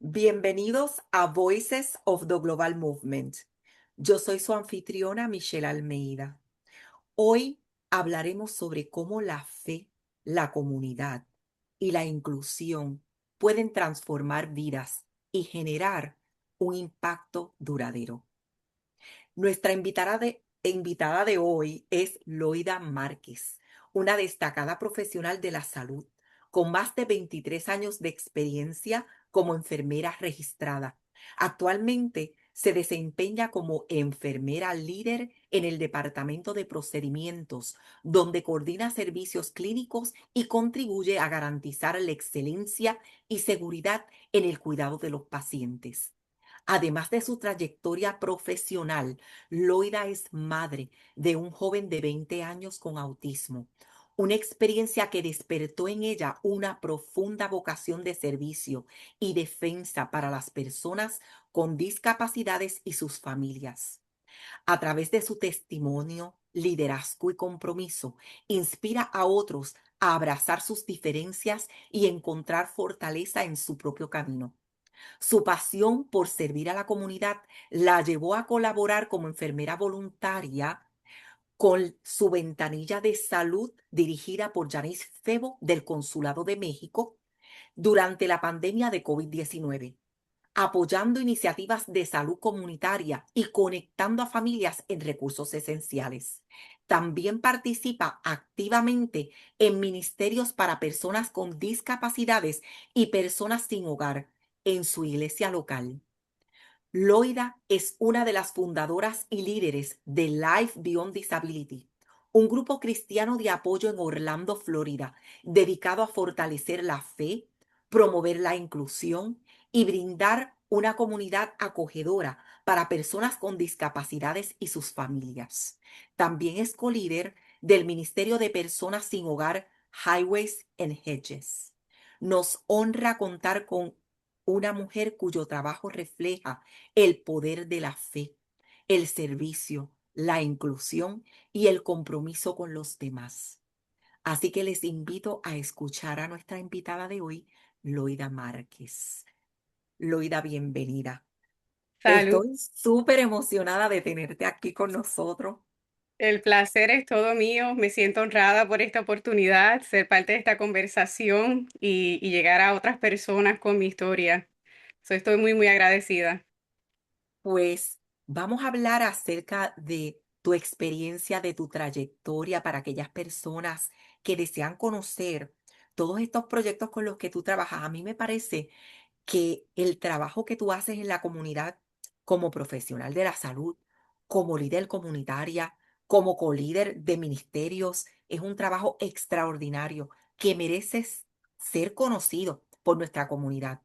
Bienvenidos a Voices of the Global Movement. Yo soy su anfitriona Michelle Almeida. Hoy hablaremos sobre cómo la fe, la comunidad y la inclusión pueden transformar vidas y generar un impacto duradero. Nuestra invitada de hoy es Loida Márquez, una destacada profesional de la salud con más de 23 años de experiencia como enfermera registrada. Actualmente se desempeña como enfermera líder en el Departamento de Procedimientos, donde coordina servicios clínicos y contribuye a garantizar la excelencia y seguridad en el cuidado de los pacientes. Además de su trayectoria profesional, Loida es madre de un joven de 20 años con autismo, una experiencia que despertó en ella una profunda vocación de servicio y defensa para las personas con discapacidades y sus familias. A través de su testimonio, liderazgo y compromiso, inspira a otros a abrazar sus diferencias y encontrar fortaleza en su propio camino. Su pasión por servir a la comunidad la llevó a colaborar como enfermera voluntaria con su ventanilla de salud dirigida por Janice Febo del Consulado de México durante la pandemia de COVID-19, apoyando iniciativas de salud comunitaria y conectando a familias en recursos esenciales. También participa activamente en ministerios para personas con discapacidades y personas sin hogar en su iglesia local. Loida es una de las fundadoras y líderes de Life Beyond Disability, un grupo cristiano de apoyo en Orlando, Florida, dedicado a fortalecer la fe, promover la inclusión y brindar una comunidad acogedora para personas con discapacidades y sus familias. También es colíder del Ministerio de Personas sin Hogar, Highways and Hedges. Nos honra contar con una mujer cuyo trabajo refleja el poder de la fe, el servicio, la inclusión y el compromiso con los demás. Así que les invito a escuchar a nuestra invitada de hoy, Loida Márquez. Loida, bienvenida. Salud, Estoy súper emocionada de tenerte aquí con nosotros. el placer es todo mío. Me siento honrada por esta oportunidad, ser parte de esta conversación y llegar a otras personas con mi historia. Estoy muy agradecida. Pues vamos a hablar acerca de tu experiencia, de tu trayectoria para aquellas personas que desean conocer todos estos proyectos con los que tú trabajas. A mí me parece que el trabajo que tú haces en la comunidad como profesional de la salud, como líder comunitaria, como colíder de ministerios, es un trabajo extraordinario que mereces ser conocido por nuestra comunidad.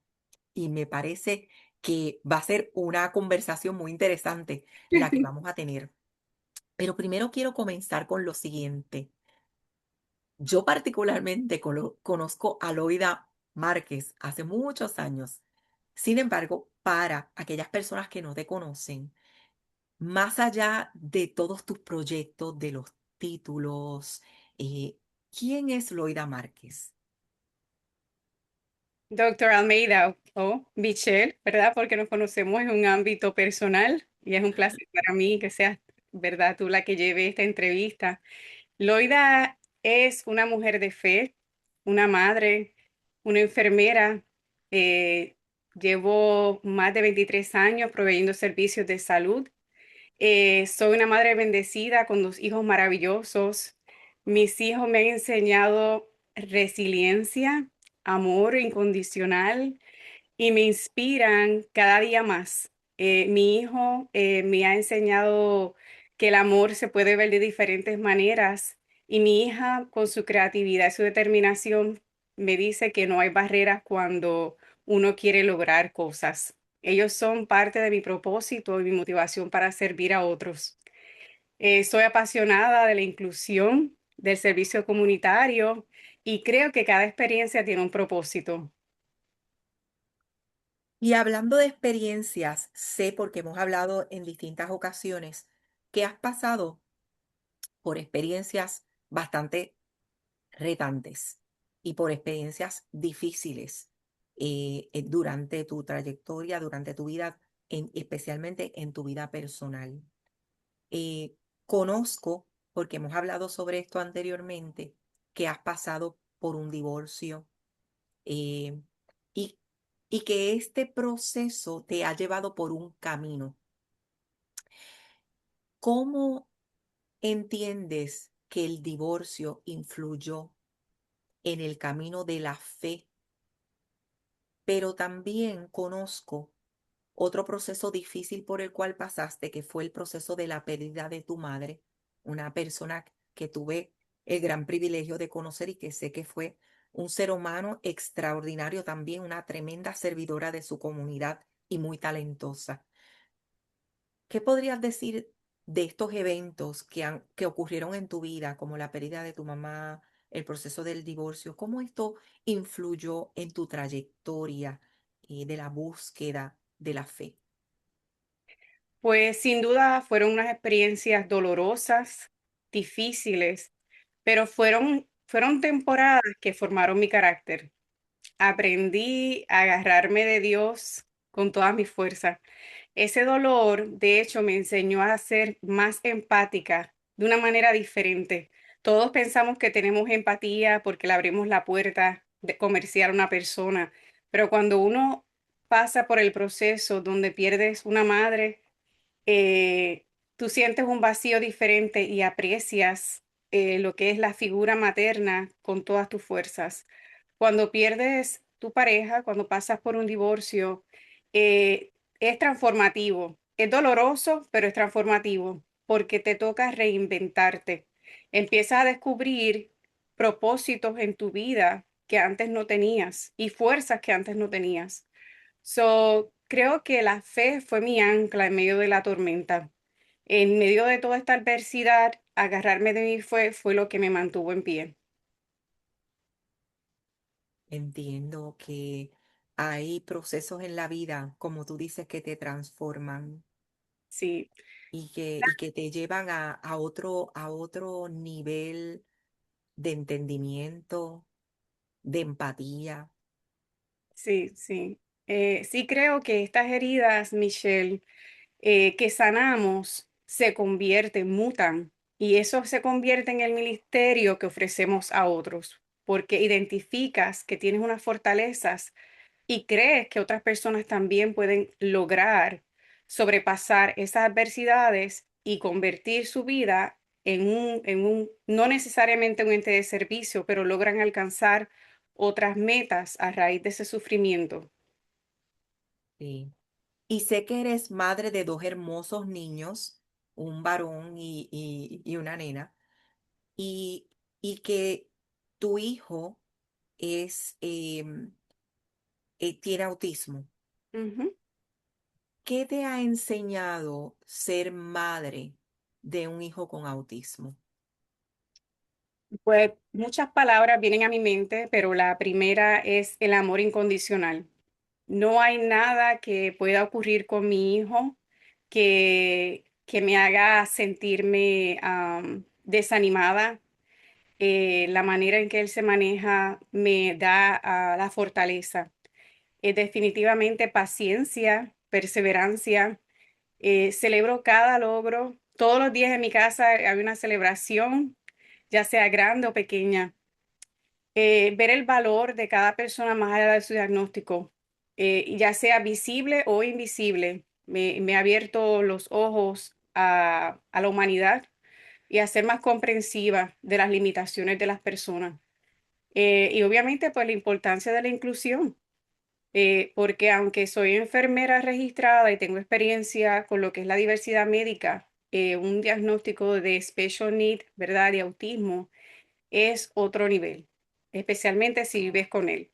Y me parece que va a ser una conversación muy interesante la que vamos a tener. Pero primero quiero comenzar con lo siguiente. Yo particularmente conozco a Loida Márquez hace muchos años. Sin embargo, para aquellas personas que no te conocen, más allá de todos tus proyectos, de los títulos, ¿quién es Loida Márquez? Doctor Almeida o Michelle, ¿verdad? Porque nos conocemos en un ámbito personal y es un placer para mí que seas, ¿verdad? Tú la que lleve esta entrevista. Loida es una mujer de fe, una madre, una enfermera. eh, Llevo más de 23 años proveyendo servicios de salud. Soy una madre bendecida con dos hijos maravillosos. Mis hijos me han enseñado resiliencia, amor incondicional y me inspiran cada día más. Mi hijo me ha enseñado que el amor se puede ver de diferentes maneras y mi hija con su creatividad y su determinación me dice que no hay barreras cuando uno quiere lograr cosas. Ellos son parte de mi propósito y mi motivación para servir a otros. Soy apasionada de la inclusión, del servicio comunitario y creo que cada experiencia tiene un propósito. Y hablando de experiencias, sé porque hemos hablado en distintas ocasiones que has pasado por experiencias bastante retantes y por experiencias difíciles. durante tu trayectoria, durante tu vida, especialmente en tu vida personal. Eh, Conozco, porque hemos hablado sobre esto anteriormente, que has pasado por un divorcio eh, y, y que este proceso te ha llevado por un camino. ¿Cómo entiendes que el divorcio influyó en el camino de la fe? Pero también conozco otro proceso difícil por el cual pasaste, que fue el proceso de la pérdida de tu madre, una persona que tuve el gran privilegio de conocer y que sé que fue un ser humano extraordinario también, una tremenda servidora de su comunidad y muy talentosa. ¿Qué podrías decir de estos eventos que ocurrieron en tu vida, como la pérdida de tu mamá, el proceso del divorcio? ¿Cómo esto influyó en tu trayectoria de la búsqueda de la fe? Pues sin duda fueron unas experiencias dolorosas, difíciles, pero fueron temporadas que formaron mi carácter. Aprendí a agarrarme de Dios con todas mis fuerzas. Ese dolor, de hecho, me enseñó a ser más empática de una manera diferente. Todos pensamos que tenemos empatía porque le abrimos la puerta de comerciar a una persona, pero cuando uno pasa por el proceso donde pierdes una madre, tú sientes un vacío diferente y aprecias lo que es la figura materna con todas tus fuerzas. Cuando pierdes tu pareja, cuando pasas por un divorcio, es transformativo. Es doloroso, pero es transformativo porque te toca reinventarte. Empiezas a descubrir propósitos en tu vida que antes no tenías y fuerzas que antes no tenías. Creo que la fe fue mi ancla en medio de la tormenta. En medio de toda esta adversidad, agarrarme de mi fe fue lo que me mantuvo en pie. Entiendo que hay procesos en la vida, como tú dices, que te transforman Sí, y que te llevan a otro nivel de entendimiento, de empatía. sí, sí. Sí creo que estas heridas, Michelle, que sanamos, se convierten, mutan, y eso se convierte en el ministerio que ofrecemos a otros, porque identificas que tienes unas fortalezas y crees que otras personas también pueden lograr sobrepasar esas adversidades y convertir su vida no necesariamente un ente de servicio, pero logran alcanzar otras metas a raíz de ese sufrimiento. Sí. Y sé que eres madre de dos hermosos niños, un varón y una nena, y, y que tu hijo tiene autismo. Ujú. ¿Qué te ha enseñado ser madre de un hijo con autismo? Pues muchas palabras vienen a mi mente, pero la primera es el amor incondicional. No hay nada que pueda ocurrir con mi hijo que me haga sentirme desanimada. La manera en que él se maneja me da la fortaleza. Definitivamente paciencia, perseverancia. Celebro cada logro. Todos los días en mi casa hay una celebración, ya sea grande o pequeña. Ver el valor de cada persona más allá de su diagnóstico, ya sea visible o invisible, me ha abierto los ojos a la humanidad y a ser más comprensiva de las limitaciones de las personas. Y obviamente, pues la importancia de la inclusión, porque aunque soy enfermera registrada y tengo experiencia con lo que es la diversidad médica, un diagnóstico de special need, ¿verdad? De autismo es otro nivel, especialmente si vives con él.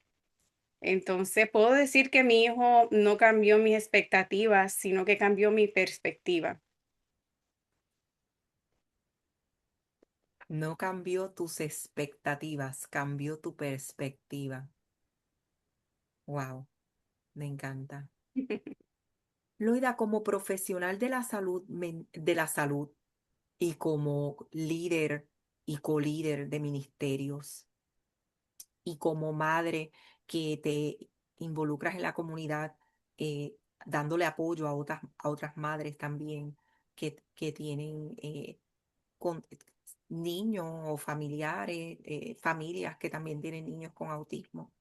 Entonces, puedo decir que mi hijo no cambió mis expectativas, sino que cambió mi perspectiva. No cambió tus expectativas, cambió tu perspectiva. Wow, me encanta. Loida, como profesional de la salud, y como líder y colíder de ministerios y como madre que involucras en la comunidad, eh, dándole apoyo a otras madres también que tienen niños o familiares, familias que también tienen niños con autismo.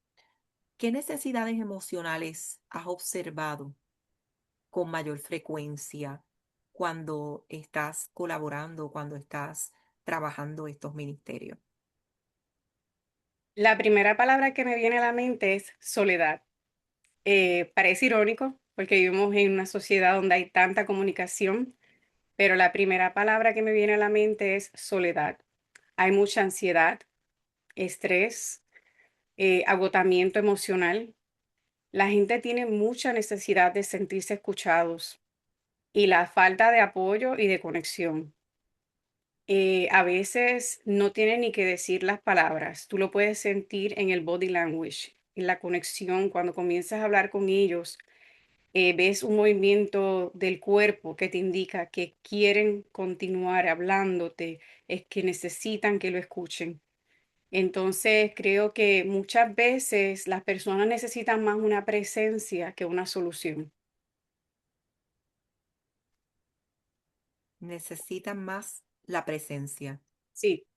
¿Qué necesidades emocionales has observado con mayor frecuencia cuando estás colaborando, cuando estás trabajando estos ministerios? La primera palabra que me viene a la mente es soledad. Parece irónico porque vivimos en una sociedad donde hay tanta comunicación, pero la primera palabra que me viene a la mente es soledad. Hay mucha ansiedad, estrés, agotamiento emocional. La gente tiene mucha necesidad de sentirse escuchados y la falta de apoyo y de conexión. A veces no tienen ni que decir las palabras, tú lo puedes sentir en el body language, en la conexión, cuando comienzas a hablar con ellos, ves un movimiento del cuerpo que te indica que quieren continuar hablándote, es que necesitan que lo escuchen. Entonces, creo que muchas veces las personas necesitan más una presencia que una solución. Necesitan más la presencia. Sí.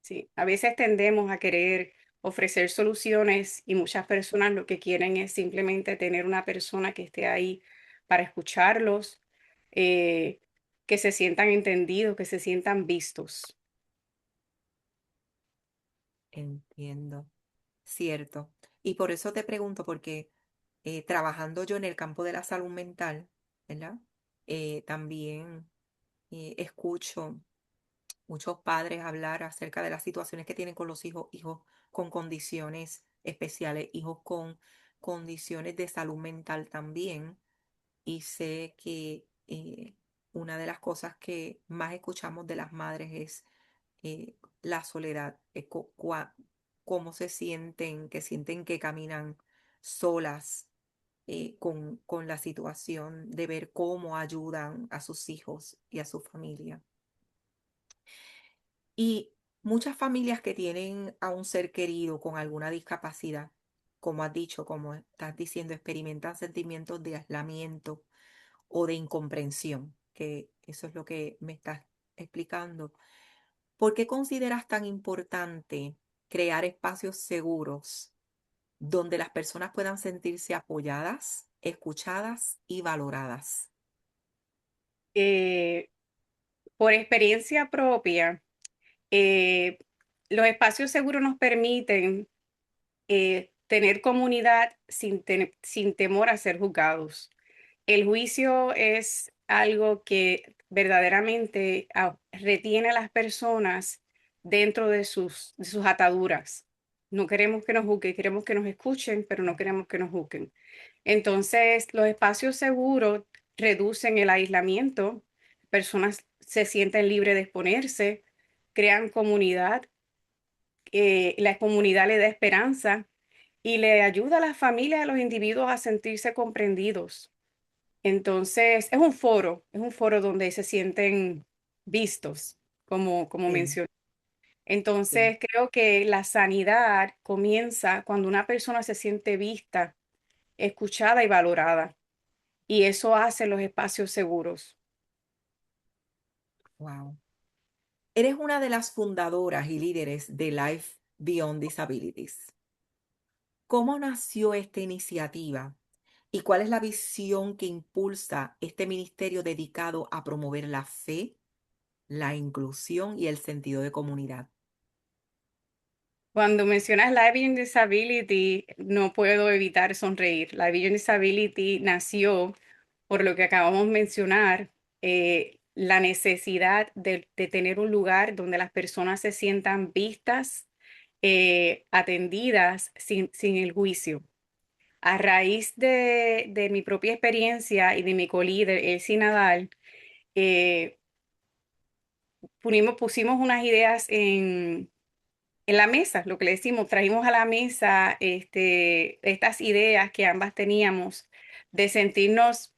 Sí, a veces tendemos a querer ofrecer soluciones y muchas personas lo que quieren es simplemente tener una persona que esté ahí para escucharlos, eh, que se sientan entendidos, que se sientan vistos. Entiendo. Cierto. Y por eso te pregunto, porque trabajando yo en el campo de la salud mental, ¿verdad? También escucho muchos padres hablar acerca de las situaciones que tienen con los hijos, hijos con condiciones especiales, hijos con condiciones de salud mental también. Y sé que una de las cosas que más escuchamos de las madres es la soledad, cómo se sienten, que sienten que caminan solas con la situación de ver cómo ayudan a sus hijos y a su familia. Y muchas familias que tienen a un ser querido con alguna discapacidad, como has dicho, como estás diciendo, experimentan sentimientos de aislamiento o de incomprensión, que eso es lo que me estás explicando. ¿Por qué consideras tan importante crear espacios seguros donde las personas puedan sentirse apoyadas, escuchadas y valoradas? Eh, por experiencia propia, eh, los espacios seguros nos permiten tener comunidad sin temor a ser juzgados. El juicio es algo que verdaderamente retiene a las personas dentro de sus ataduras. No queremos que nos juzguen, queremos que nos escuchen, pero no queremos que nos juzguen. Entonces, los espacios seguros reducen el aislamiento, personas se sienten libres de exponerse, crean comunidad, la comunidad le da esperanza y le ayuda a las familias, a los individuos a sentirse comprendidos. Entonces, es un foro donde se sienten vistos, como Sí, mencioné. sí. Entonces, creo que la sanidad comienza cuando una persona se siente vista, escuchada y valorada. Y eso hace los espacios seguros. Wow. Eres una de las fundadoras y líderes de Life Beyond Disabilities. ¿Cómo nació esta iniciativa y cuál es la visión que impulsa este ministerio dedicado a promover la fe, la inclusión y el sentido de comunidad? Cuando mencionas Live Beyond Disability, no puedo evitar sonreír. Live Beyond Disability nació por lo que acabamos de mencionar, la necesidad de tener un lugar donde las personas se sientan vistas, atendidas sin el juicio. A raíz de mi propia experiencia y de mi colíder, Elsie Nadal, eh, pusimos unas ideas en la mesa, lo que le decimos, trajimos a la mesa estas ideas que ambas teníamos de sentirnos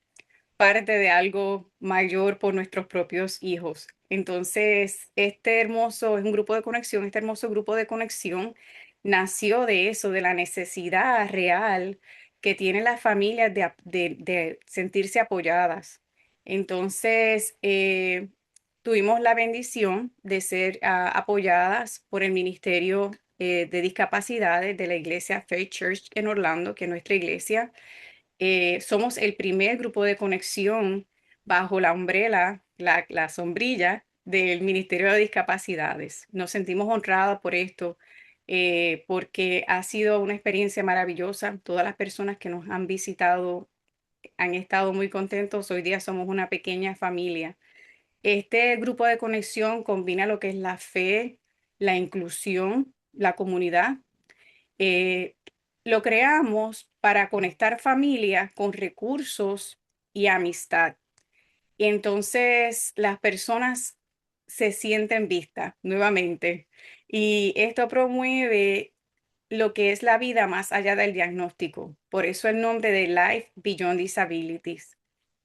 parte de algo mayor por nuestros propios hijos. Entonces, este hermoso, es un grupo de conexión, este hermoso grupo de conexión nació de eso, de la necesidad real que tienen las familias de sentirse apoyadas. Entonces, tuvimos la bendición de ser apoyadas por el Ministerio de Discapacidades de la iglesia Faith Church en Orlando, que es nuestra iglesia. Somos el primer grupo de conexión bajo la umbrella, la sombrilla del Ministerio de Discapacidades. Nos sentimos honradas por esto, porque ha sido una experiencia maravillosa. Todas las personas que nos han visitado han estado muy contentos. Hoy día somos una pequeña familia. Este grupo de conexión combina lo que es la fe, la inclusión, la comunidad. Eh, lo creamos para conectar familias con recursos y amistad. Y entonces las personas se sienten vistas nuevamente. Y esto promueve lo que es la vida más allá del diagnóstico. Por eso el nombre de Life Beyond Disabilities.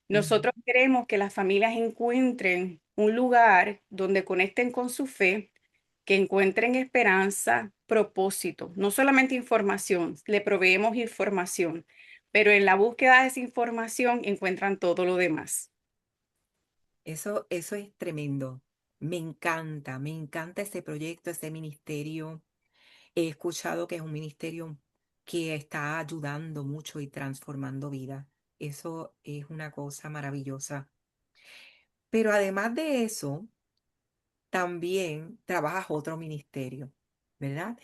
Ujú. Nosotros queremos que las familias encuentren un lugar donde conecten con su fe, que encuentren esperanza, propósito, no solamente información, le proveemos información, pero en la búsqueda de esa información encuentran todo lo demás. Eso es tremendo. Me encanta ese proyecto, ese ministerio. He escuchado que es un ministerio que está ayudando mucho y transformando vidas. Eso es una cosa maravillosa. Pero además de eso, también trabajas otro ministerio, ¿verdad?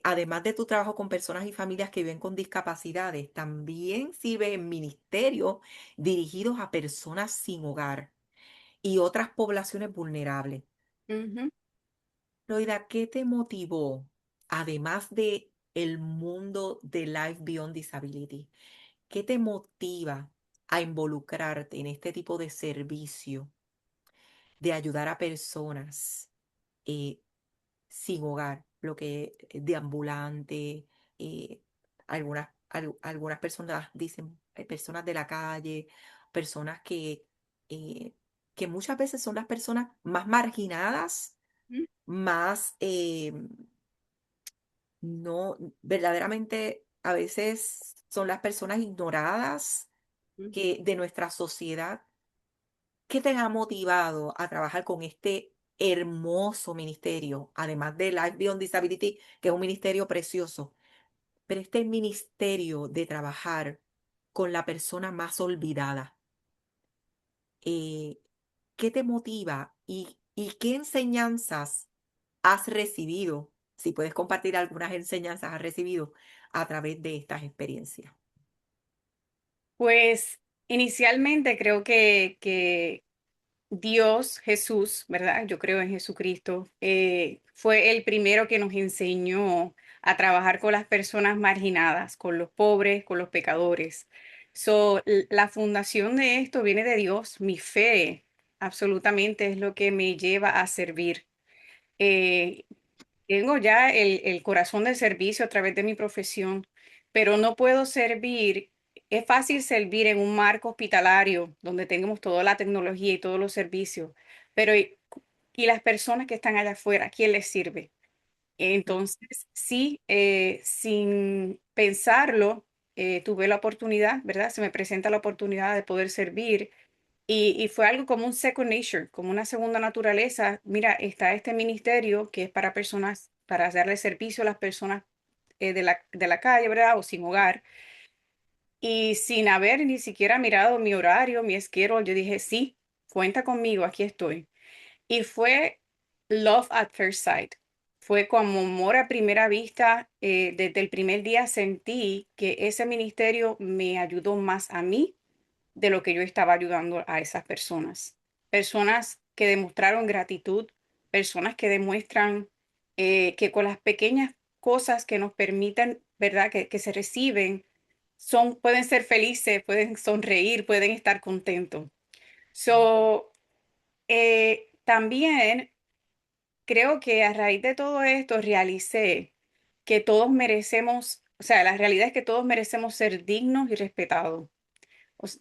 Además de tu trabajo con personas y familias que viven con discapacidades, también sirve en ministerios dirigidos a personas sin hogar y otras poblaciones vulnerables. Ujú. Loida, ¿qué te motivó, además de el mundo de Life Beyond Disability? ¿Qué te motiva a involucrarte en este tipo de servicio de ayudar a personas eh, sin hogar, lo que de ambulante, eh, algunas personas dicen personas de la calle, personas eh, que muchas veces son las personas más marginadas, más no, verdaderamente a veces son las personas ignoradas Ujú. que de nuestra sociedad. ¿Qué te ha motivado a trabajar con este hermoso ministerio, además de Life Beyond Disability, que es un ministerio precioso, pero este ministerio de trabajar con la persona más olvidada? eh, ¿Qué te motiva y qué enseñanzas has recibido? Si puedes compartir algunas enseñanzas has recibido a través de estas experiencias. Pues inicialmente creo que Dios, Jesús, ¿verdad? Yo creo en Jesucristo. Fue el primero que nos enseñó a trabajar con las personas marginadas, con los pobres, con los pecadores. La fundación de esto viene de Dios. Mi fe absolutamente es lo que me lleva a servir. Eh, Tengo ya el corazón de servicio a través de mi profesión, pero no puedo servir. Es fácil servir en un marco hospitalario donde tenemos toda la tecnología y todos los servicios, pero ¿y las personas que están allá afuera? ¿Quién les sirve? Entonces, sí, sin pensarlo, tuve la oportunidad, ¿verdad? Se me presenta la oportunidad de poder servir y fue algo como un second nature, como una segunda naturaleza. Mira, está este ministerio que es para personas, para darle servicio a las personas de la calle, ¿verdad? O sin hogar. Y sin haber ni siquiera mirado mi horario, mi schedule, yo dije, sí, cuenta conmigo, aquí estoy. Y fue love at first sight. Fue como amor a primera vista. Desde el primer día sentí que ese ministerio me ayudó más a mí de lo que yo estaba ayudando a esas personas. Personas que demostraron gratitud, personas que demuestran que con las pequeñas cosas que nos permiten, ¿verdad? Que se reciben, pueden ser felices, pueden sonreír, pueden estar contentos. También creo que a raíz de todo esto realicé que todos merecemos, o sea, la realidad es que todos merecemos ser dignos y respetados.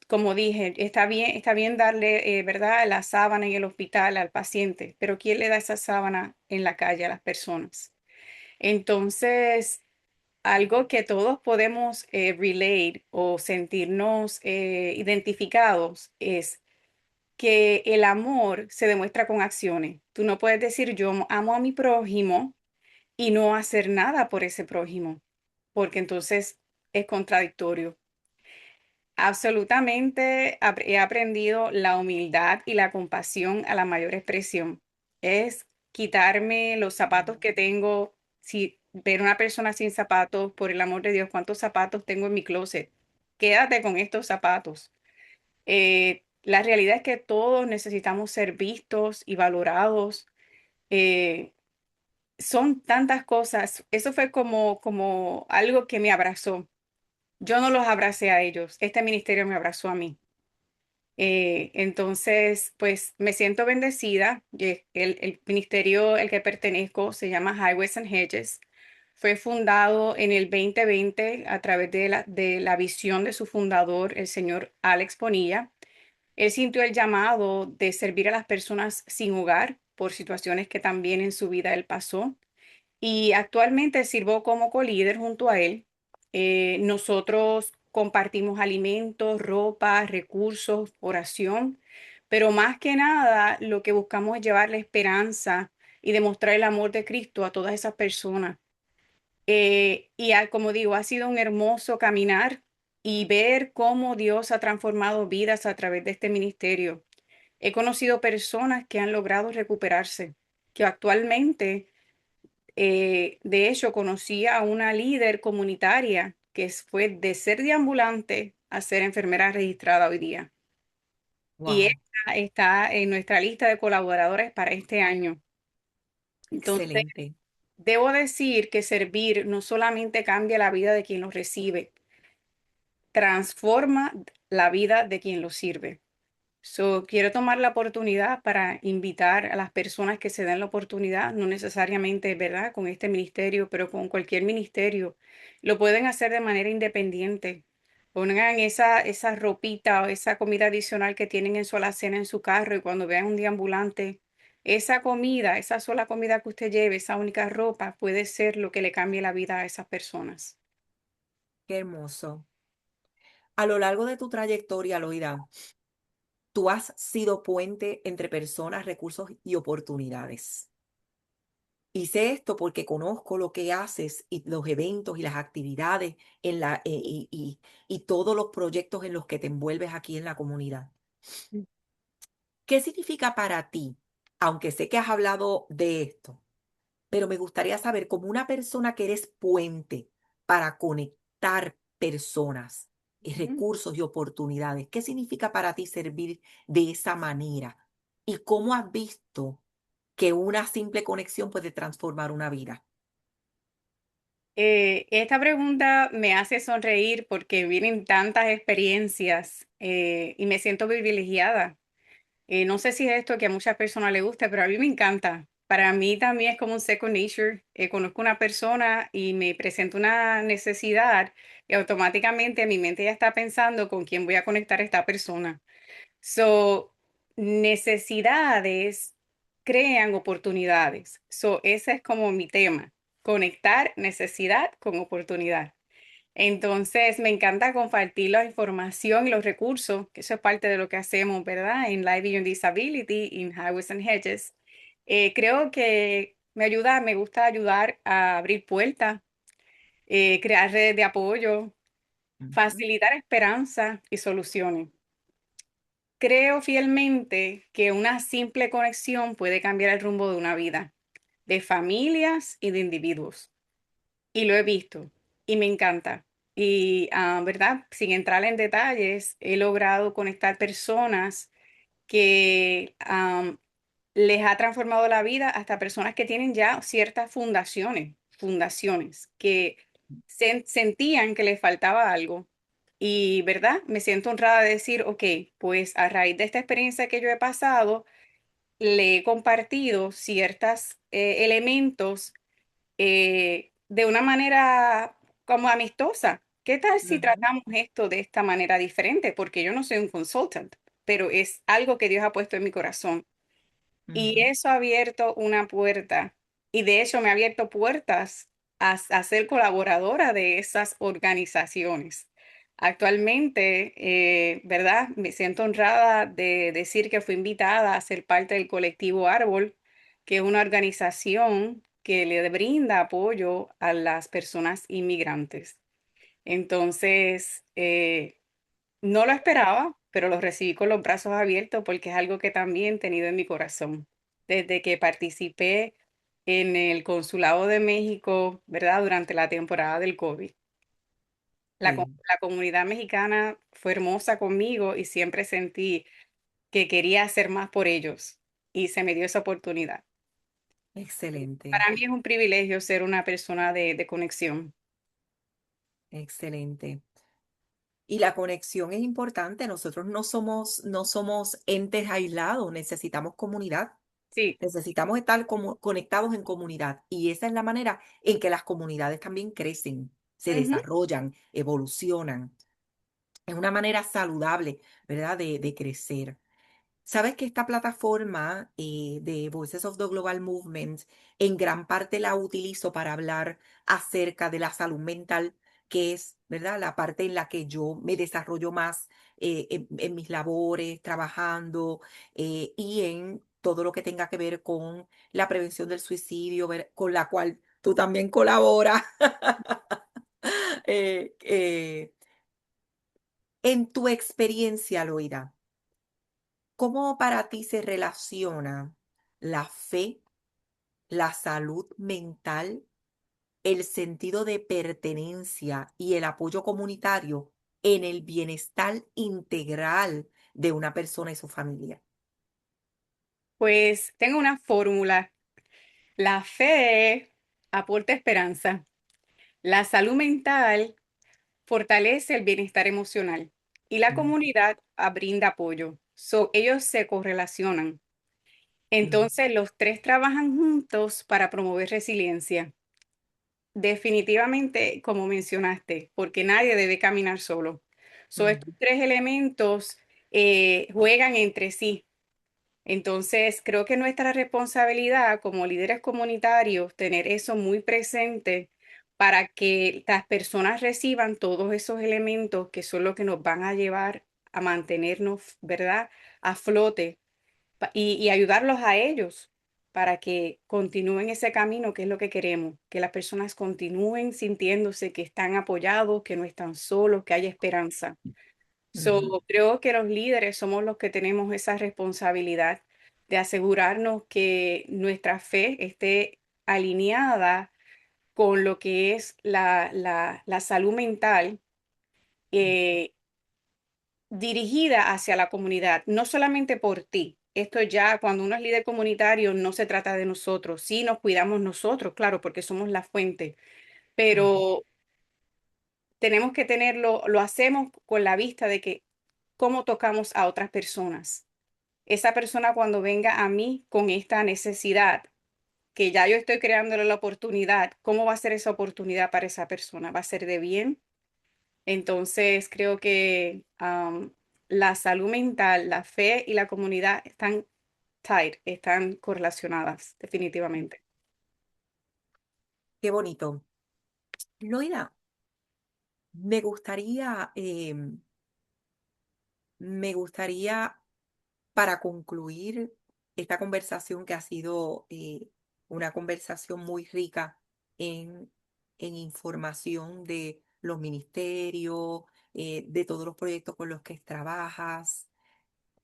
Como dije, está bien darle, ¿verdad?, la sábana en el hospital al paciente, pero ¿quién le da esa sábana en la calle a las personas? Entonces, algo que todos podemos relate o sentirnos identificados es que el amor se demuestra con acciones. Tú no puedes decir yo amo a mi prójimo y no hacer nada por ese prójimo, porque entonces es contradictorio. Absolutamente he aprendido la humildad y la compasión a la mayor expresión. Es quitarme los zapatos que tengo. Si ver una persona sin zapatos, por el amor de Dios, ¿cuántos zapatos tengo en mi closet? Quédate con estos zapatos. La realidad es que todos necesitamos ser vistos y valorados. Eh, Son tantas cosas. Eso fue como algo que me abrazó. Yo no los abracé a ellos. Este ministerio me abrazó a mí. Entonces, pues me siento bendecida. El ministerio al que pertenezco se llama Highways and Hedges. Fue fundado en el 2020 a través de la visión de su fundador, el señor Alex Bonilla. Él sintió el llamado de servir a las personas sin hogar por situaciones que también en su vida él pasó. Y actualmente sirvo como colíder junto a él. Nosotros compartimos alimentos, ropa, recursos, oración, pero más que nada lo que buscamos es llevar la esperanza y demostrar el amor de Cristo a todas esas personas. Como digo, ha sido un hermoso caminar y ver cómo Dios ha transformado vidas a través de este ministerio. He conocido personas que han logrado recuperarse, que actualmente de hecho, conocí a una líder comunitaria fue de ser deambulante a ser enfermera registrada hoy día. Y Wow, ella está en nuestra lista de colaboradores para este año. Entonces, excelente. debo decir que servir no solamente cambia la vida de quien lo recibe, transforma la vida de quien lo sirve. Quiero tomar la oportunidad para invitar a las personas que se den la oportunidad, no necesariamente, ¿verdad?, con este ministerio, pero con cualquier ministerio. Lo pueden hacer de manera independiente. Pongan esa ropita o esa comida adicional que tienen en su alacena en su carro y cuando vean un deambulante, esa comida, esa sola comida que usted lleve, esa única ropa, puede ser lo que le cambie la vida a esas personas. Qué hermoso. A lo largo de tu trayectoria, Loida, tú has sido puente entre personas, recursos y oportunidades. Y sé esto porque conozco lo que haces y los eventos y las actividades y todos los proyectos en los que te envuelves aquí en la comunidad. ¿Qué significa para ti? Aunque sé que has hablado de esto, pero me gustaría saber, como una persona que eres puente para conectar personas y Ujú. recursos y oportunidades, ¿qué significa para ti servir de esa manera? ¿Y cómo has visto que una simple conexión puede transformar una vida? Esta pregunta me hace sonreír porque vienen tantas experiencias y me siento privilegiada. No sé si es esto que a muchas personas les gusta, pero a mí me encanta. Para mí también es como un second nature. Conozco una persona y me presenta una necesidad y automáticamente mi mente ya está pensando con quién voy a conectar a esta persona. So, necesidades crean oportunidades. Ese es como mi tema, conectar necesidad con oportunidad. Entonces, me encanta compartir la información y los recursos, que eso es parte de lo que hacemos, ¿verdad? En Live Beyond Disability, en Highways and Hedges. Creo que me gusta ayudar a abrir puertas, crear redes de apoyo, Ujú, facilitar esperanza y soluciones. Creo fielmente que una simple conexión puede cambiar el rumbo de una vida, de familias y de individuos. Y lo he visto y me encanta. ¿Verdad? Sin entrar en detalles, he logrado conectar personas que les ha transformado la vida, hasta personas que tienen ya ciertas fundaciones que sentían que les faltaba algo. Y, ¿verdad? Me siento honrada de decir, ok, pues a raíz de esta experiencia que yo he pasado, le he compartido ciertos elementos de una manera como amistosa. ¿Qué tal si ujú, tratamos esto de esta manera diferente? Porque yo no soy un consultant, pero es algo que Dios ha puesto en mi corazón. Y ujú. eso ha abierto una puerta. Y de hecho me ha abierto puertas a ser colaboradora de esas organizaciones. Actualmente, ¿verdad? Me siento honrada de decir que fui invitada a ser parte del colectivo Árbol, que es una organización que le brinda apoyo a las personas inmigrantes. Entonces, no lo esperaba, pero lo recibí con los brazos abiertos porque es algo que también he tenido en mi corazón. Desde que participé en el Consulado de México, ¿verdad? Durante la temporada del COVID. Sí, La comunidad mexicana fue hermosa conmigo y siempre sentí que quería hacer más por ellos y se me dio esa oportunidad. excelente, Para mí es un privilegio ser una persona de conexión. excelente. Y la conexión es importante. Nosotros no somos entes aislados, necesitamos comunidad. Sí. Necesitamos estar conectados en comunidad y esa es la manera en que las comunidades también crecen, se Ujú. desarrollan, evolucionan. Es una manera saludable, ¿verdad? De crecer. Sabes que esta plataforma de Voices of the Global Movement en gran parte la utilizo para hablar acerca de la salud mental, que es, ¿verdad? La parte en la que yo me desarrollo más en mis labores, trabajando y en todo lo que tenga que ver con la prevención del suicidio, con la cual tú también colaboras. Eh, eh, en tu experiencia, Loida, ¿cómo para ti se relaciona la fe, la salud mental, el sentido de pertenencia y el apoyo comunitario en el bienestar integral de una persona y su familia? Pues tengo una fórmula. La fe aporta esperanza. La salud mental fortalece el bienestar emocional y la Mm, comunidad brinda apoyo. Ellos se correlacionan. mm, Entonces, los tres trabajan juntos para promover resiliencia. Definitivamente, como mencionaste, porque nadie debe caminar solo. Estos mm, tres elementos juegan entre sí. Entonces, creo que nuestra responsabilidad como líderes comunitarios, tener eso muy presente para que las personas reciban todos esos elementos que son los que nos van a llevar a mantenernos, ¿verdad?, a flote y ayudarlos a ellos para que continúen ese camino que es lo que queremos, que las personas continúen sintiéndose que están apoyados, que no están solos, que hay esperanza. ujú, Creo que los líderes somos los que tenemos esa responsabilidad de asegurarnos que nuestra fe esté alineada con lo que es la salud mental eh, dirigida hacia la comunidad, no solamente por ti. Esto ya, cuando uno es líder comunitario, no se trata de nosotros, sí nos cuidamos nosotros, claro, porque somos la fuente, ujú, pero tenemos que tenerlo, lo hacemos con la vista de que cómo tocamos a otras personas. Esa persona cuando venga a mí con esta necesidad, que ya yo estoy creándole la oportunidad, ¿cómo va a ser esa oportunidad para esa persona? ¿Va a ser de bien? Entonces, creo que la salud mental, la fe y la comunidad están tied, están correlacionadas, definitivamente. qué bonito. Loida, me gustaría, me gustaría para concluir esta conversación que ha sido una conversación muy rica en, en información de los ministerios, de todos los proyectos con los que trabajas,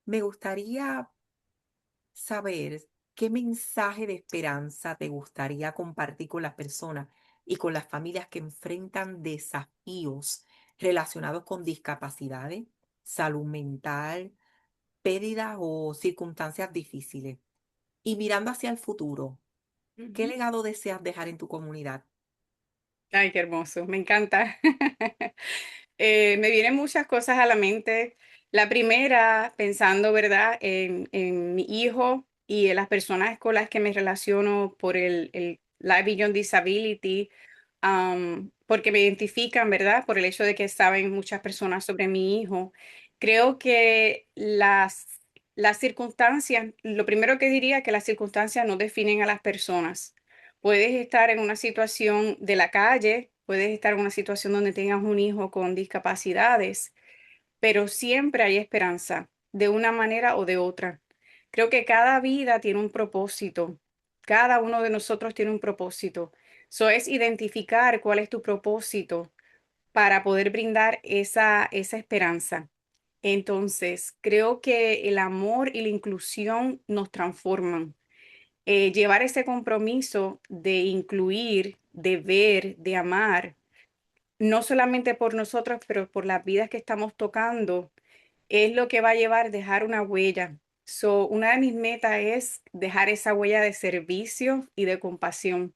me gustaría saber qué mensaje de esperanza te gustaría compartir con las personas y con las familias que enfrentan desafíos relacionados con discapacidades, salud mental, pérdidas o circunstancias difíciles. Y mirando hacia el futuro, ¿qué Ujú. legado deseas dejar en tu comunidad? Ay, qué hermoso, me encanta. Me vienen muchas cosas a la mente. La primera, pensando, ¿verdad?, en mi hijo y en las personas con las que me relaciono por el Live Beyond Disability, porque me identifican, ¿verdad?, por el hecho de que saben muchas personas sobre mi hijo. Creo que las circunstancias, lo primero que diría que las circunstancias no definen a las personas, Puedes estar en una situación de la calle, puedes estar en una situación donde tengas un hijo con discapacidades, pero siempre hay esperanza, de una manera o de otra. Creo que cada vida tiene un propósito, cada uno de nosotros tiene un propósito. Eso es identificar cuál es tu propósito para poder brindar esa esperanza. Entonces, creo que el amor y la inclusión nos transforman. Llevar ese compromiso de incluir, de ver, de amar, no solamente por nosotros, pero por las vidas que estamos tocando, es lo que va a llevar dejar una huella. Una de mis metas es dejar esa huella de servicio y de compasión.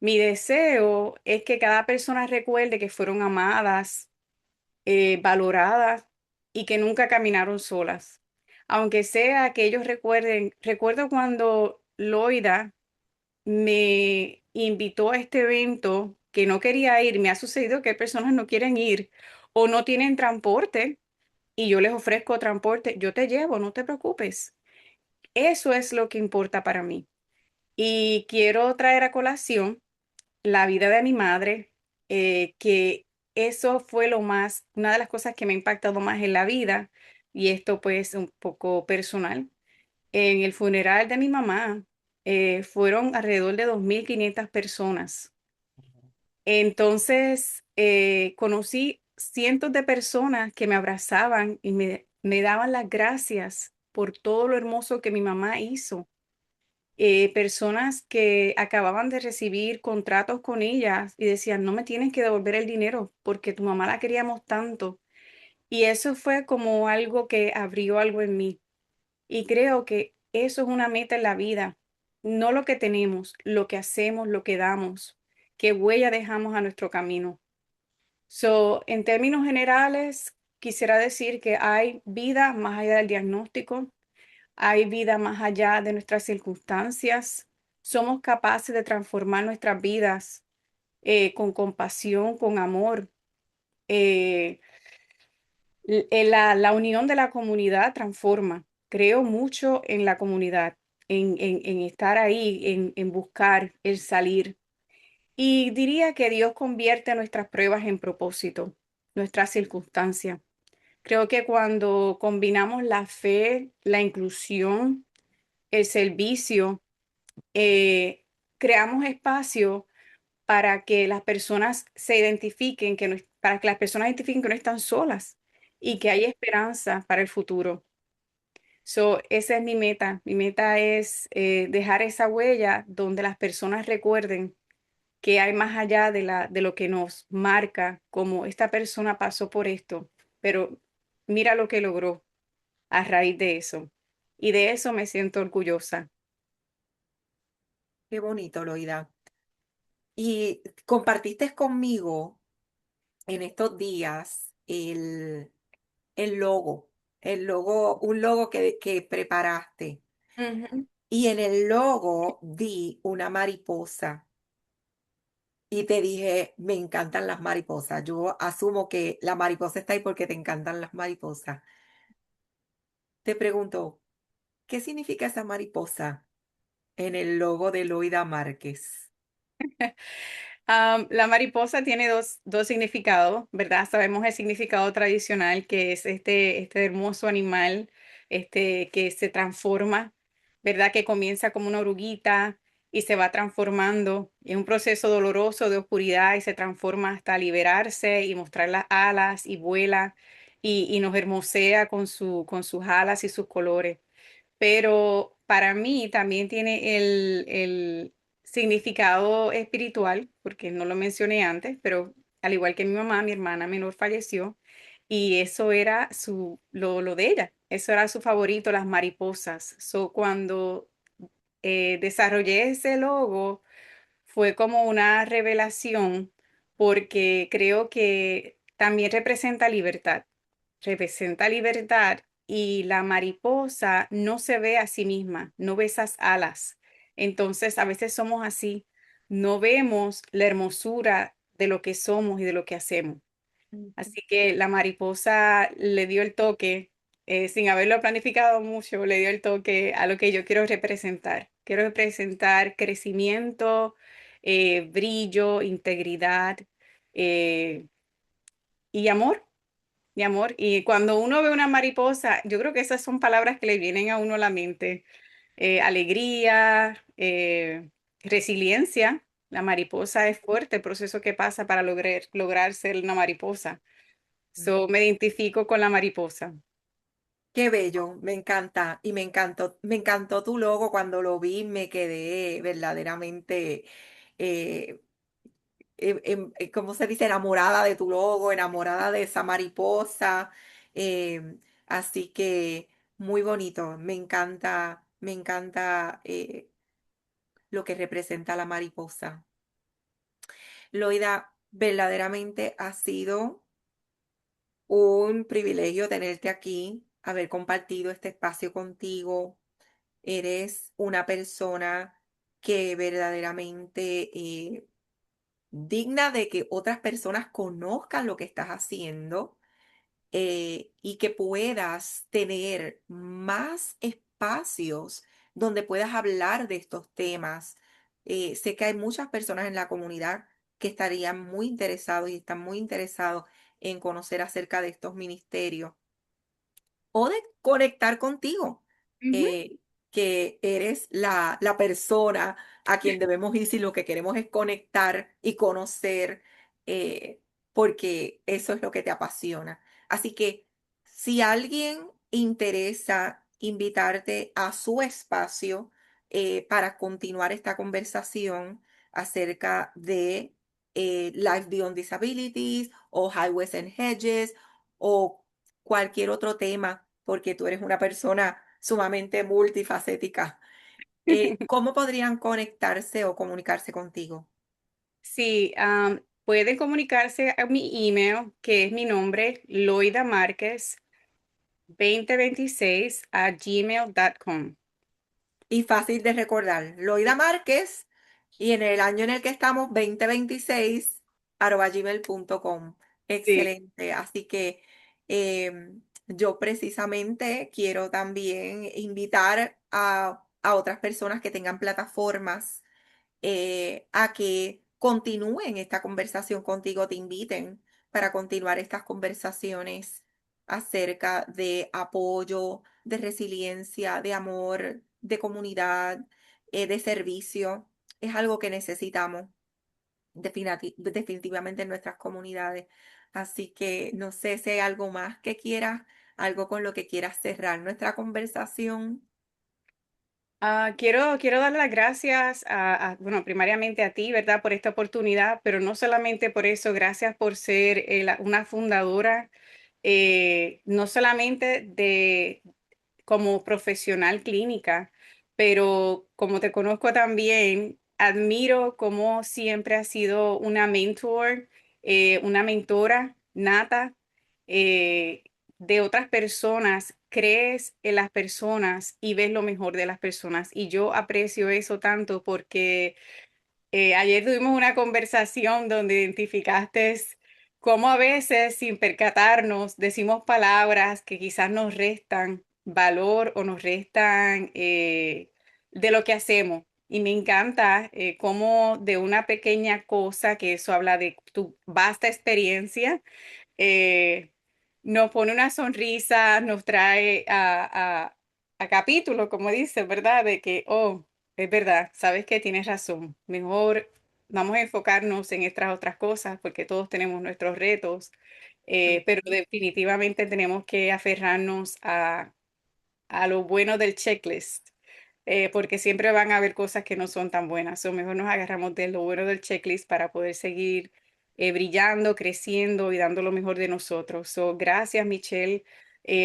Mi deseo es que cada persona recuerde que fueron amadas, valoradas y que nunca caminaron solas. Aunque sea que ellos recuerden, recuerdo cuando Loida me invitó a este evento que no quería ir. Me ha sucedido que personas no quieren ir o no tienen transporte y yo les ofrezco transporte. Yo te llevo, no te preocupes. Eso es lo que importa para mí. Y quiero traer a colación la vida de mi madre, que eso fue una de las cosas que me ha impactado más en la vida, y esto pues un poco personal. En el funeral de mi mamá fueron alrededor de 2.500 personas. Entonces, conocí cientos de personas que me abrazaban y me daban las gracias por todo lo hermoso que mi mamá hizo. Personas que acababan de recibir contratos con ellas y decían, no me tienes que devolver el dinero porque tu mamá la queríamos tanto. Y eso fue como algo que abrió algo en mí. Y creo que eso es una meta en la vida, no lo que tenemos, lo que hacemos, lo que damos, qué huella dejamos a nuestro camino. En términos generales, quisiera decir que hay vida más allá del diagnóstico, hay vida más allá de nuestras circunstancias. Somos capaces de transformar nuestras vidas con compasión, con amor. Eh, la unión de la comunidad transforma. Creo mucho en la comunidad, en estar ahí, en buscar el salir. Y diría que Dios convierte nuestras pruebas en propósito, nuestras circunstancias. Creo que cuando combinamos la fe, la inclusión, el servicio, creamos espacio para que las personas se identifiquen, para que las personas identifiquen que no están solas y que hay esperanza para el futuro. Esa es mi meta. Mi meta es dejar esa huella donde las personas recuerden que hay más allá de lo que nos marca, como esta persona pasó por esto, pero mira lo que logró a raíz de eso. Y de eso me siento orgullosa. Qué bonito, Loida. Y compartiste conmigo en estos días el logo, un logo que preparaste. Ujú. Y en el logo vi una mariposa y te dije, me encantan las mariposas. Yo asumo que la mariposa está ahí porque te encantan las mariposas. Te pregunto, ¿qué significa esa mariposa en el logo de Loida Márquez? La mariposa tiene dos significados, ¿verdad? Sabemos el significado tradicional, que es este hermoso animal, que se transforma, ¿verdad? Que comienza como una oruguita y se va transformando. Es un proceso doloroso de oscuridad y se transforma hasta liberarse y mostrar las alas y vuela y nos hermosea con sus alas y sus colores. Pero para mí también tiene el significado espiritual, porque no lo mencioné antes, pero al igual que mi mamá, mi hermana menor falleció y eso era lo de ella, eso era su favorito, las mariposas. Cuando desarrollé ese logo, fue como una revelación porque creo que también representa libertad y la mariposa no se ve a sí misma, no ve esas alas. Entonces, a veces somos así, no vemos la hermosura de lo que somos y de lo que hacemos. Ujú. Así que la mariposa le dio el toque, sin haberlo planificado mucho, le dio el toque a lo que yo quiero representar. quiero representar crecimiento, brillo, integridad eh, y amor. Mi amor, y cuando uno ve una mariposa, yo creo que esas son palabras que le vienen a uno a la mente. Alegría, resiliencia. La mariposa es fuerte, el proceso que pasa para lograr ser una mariposa. So, me identifico con la mariposa. Qué bello, me encanta y me encantó tu logo cuando lo vi, me quedé verdaderamente, eh, ¿cómo se dice? Enamorada de tu logo, enamorada de esa mariposa. Así que muy bonito, me encanta lo que representa la mariposa. Loida, verdaderamente ha sido un privilegio tenerte aquí, haber compartido este espacio contigo. Eres una persona que verdaderamente digna de que otras personas conozcan lo que estás haciendo y que puedas tener más espacios donde puedas hablar de estos temas. Sé que hay muchas personas en la comunidad que estarían muy interesados y están muy interesados en conocer acerca de estos ministerios o de conectar contigo, Ujú. eh, que eres la persona a quien debemos ir si lo que queremos es conectar y conocer, porque eso es lo que te apasiona. Así que si alguien interesa invitarte a su espacio para continuar esta conversación acerca de Life Beyond Disabilities o Highways and Hedges o cualquier otro tema, porque tú eres una persona sumamente multifacética. ¿Cómo podrían conectarse o comunicarse contigo? Sí, pueden comunicarse a mi email, que es mi nombre, Loida Márquez 2026 @gmail.com. Y fácil de recordar, Loida Márquez, y en el año en el que estamos, 2026 @gmail.com. Sí. Excelente. Así que yo precisamente quiero también invitar a otras personas que tengan plataformas a que continúen esta conversación contigo, te inviten para continuar estas conversaciones acerca de apoyo, de resiliencia, de amor, de comunidad, de servicio. Es algo que necesitamos definitivamente en nuestras comunidades. Así que no sé si hay algo más que quieras, algo con lo que quieras cerrar nuestra conversación. Quiero darle las gracias bueno, primariamente a ti, ¿verdad? Por esta oportunidad, pero no solamente por eso, gracias por ser una fundadora, no solamente como profesional clínica, pero como te conozco también, admiro cómo siempre has sido una mentor, una mentora nata eh, de otras personas, crees en las personas y ves lo mejor de las personas. Y yo aprecio eso tanto porque ayer tuvimos una conversación donde identificaste cómo a veces, sin percatarnos, decimos palabras que quizás nos restan valor o nos restan de lo que hacemos. Y me encanta cómo de una pequeña cosa, que eso habla de tu vasta experiencia, eh, nos pone una sonrisa, nos trae a capítulo, como dice, ¿verdad? De que, oh, es verdad, sabes que tienes razón. Mejor vamos a enfocarnos en estas otras cosas porque todos tenemos nuestros retos, pero definitivamente tenemos que aferrarnos a lo bueno del checklist, porque siempre van a haber cosas que no son tan buenas. O mejor nos agarramos de lo bueno del checklist para poder seguir brillando, creciendo y dando lo mejor de nosotros. So, gracias, Michelle,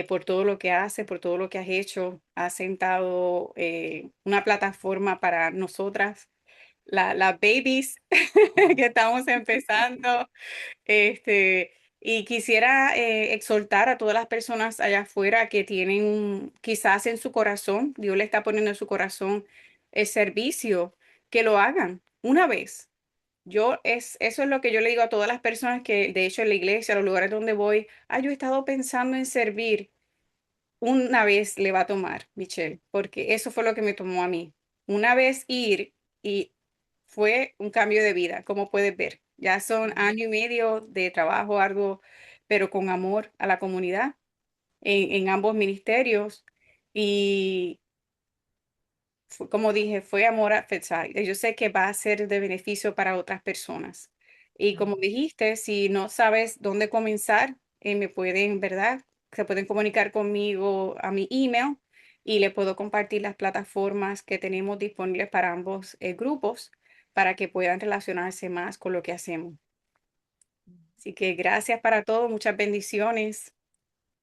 por todo lo que hace, por todo lo que has hecho. Has sentado una plataforma para nosotras, las babies que estamos empezando. Y quisiera exhortar a todas las personas allá afuera que tienen quizás en su corazón, Dios le está poniendo en su corazón el servicio, que lo hagan una vez. Eso es lo que yo le digo a todas las personas que, de hecho, en la iglesia, a los lugares donde voy, yo he estado pensando en servir. Una vez le va a tomar, Michelle, porque eso fue lo que me tomó a mí. una vez ir y fue un cambio de vida, como puedes ver. Ya son Mm, año y medio de trabajo arduo, pero con amor a la comunidad en ambos ministerios. Y como dije, fue amor a Fetsai. Yo sé que va a ser de beneficio para otras personas. Y como mm. dijiste, si no sabes dónde comenzar, me pueden, ¿verdad? Se pueden comunicar conmigo a mi email y le puedo compartir las plataformas que tenemos disponibles para ambos grupos para que puedan relacionarse más con lo que hacemos. Así que gracias para todo, muchas bendiciones.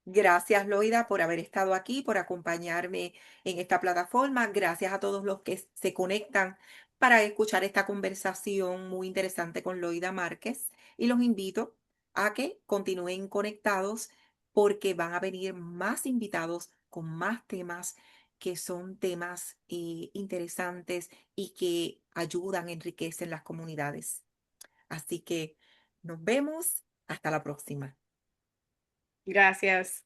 Gracias, Loida, por haber estado aquí, por acompañarme en esta plataforma. Gracias a todos los que se conectan para escuchar esta conversación muy interesante con Loida Márquez. Y los invito a que continúen conectados porque van a venir más invitados con más temas que son temas interesantes y que ayudan, enriquecen las comunidades. Así que nos vemos. Hasta la próxima. Gracias.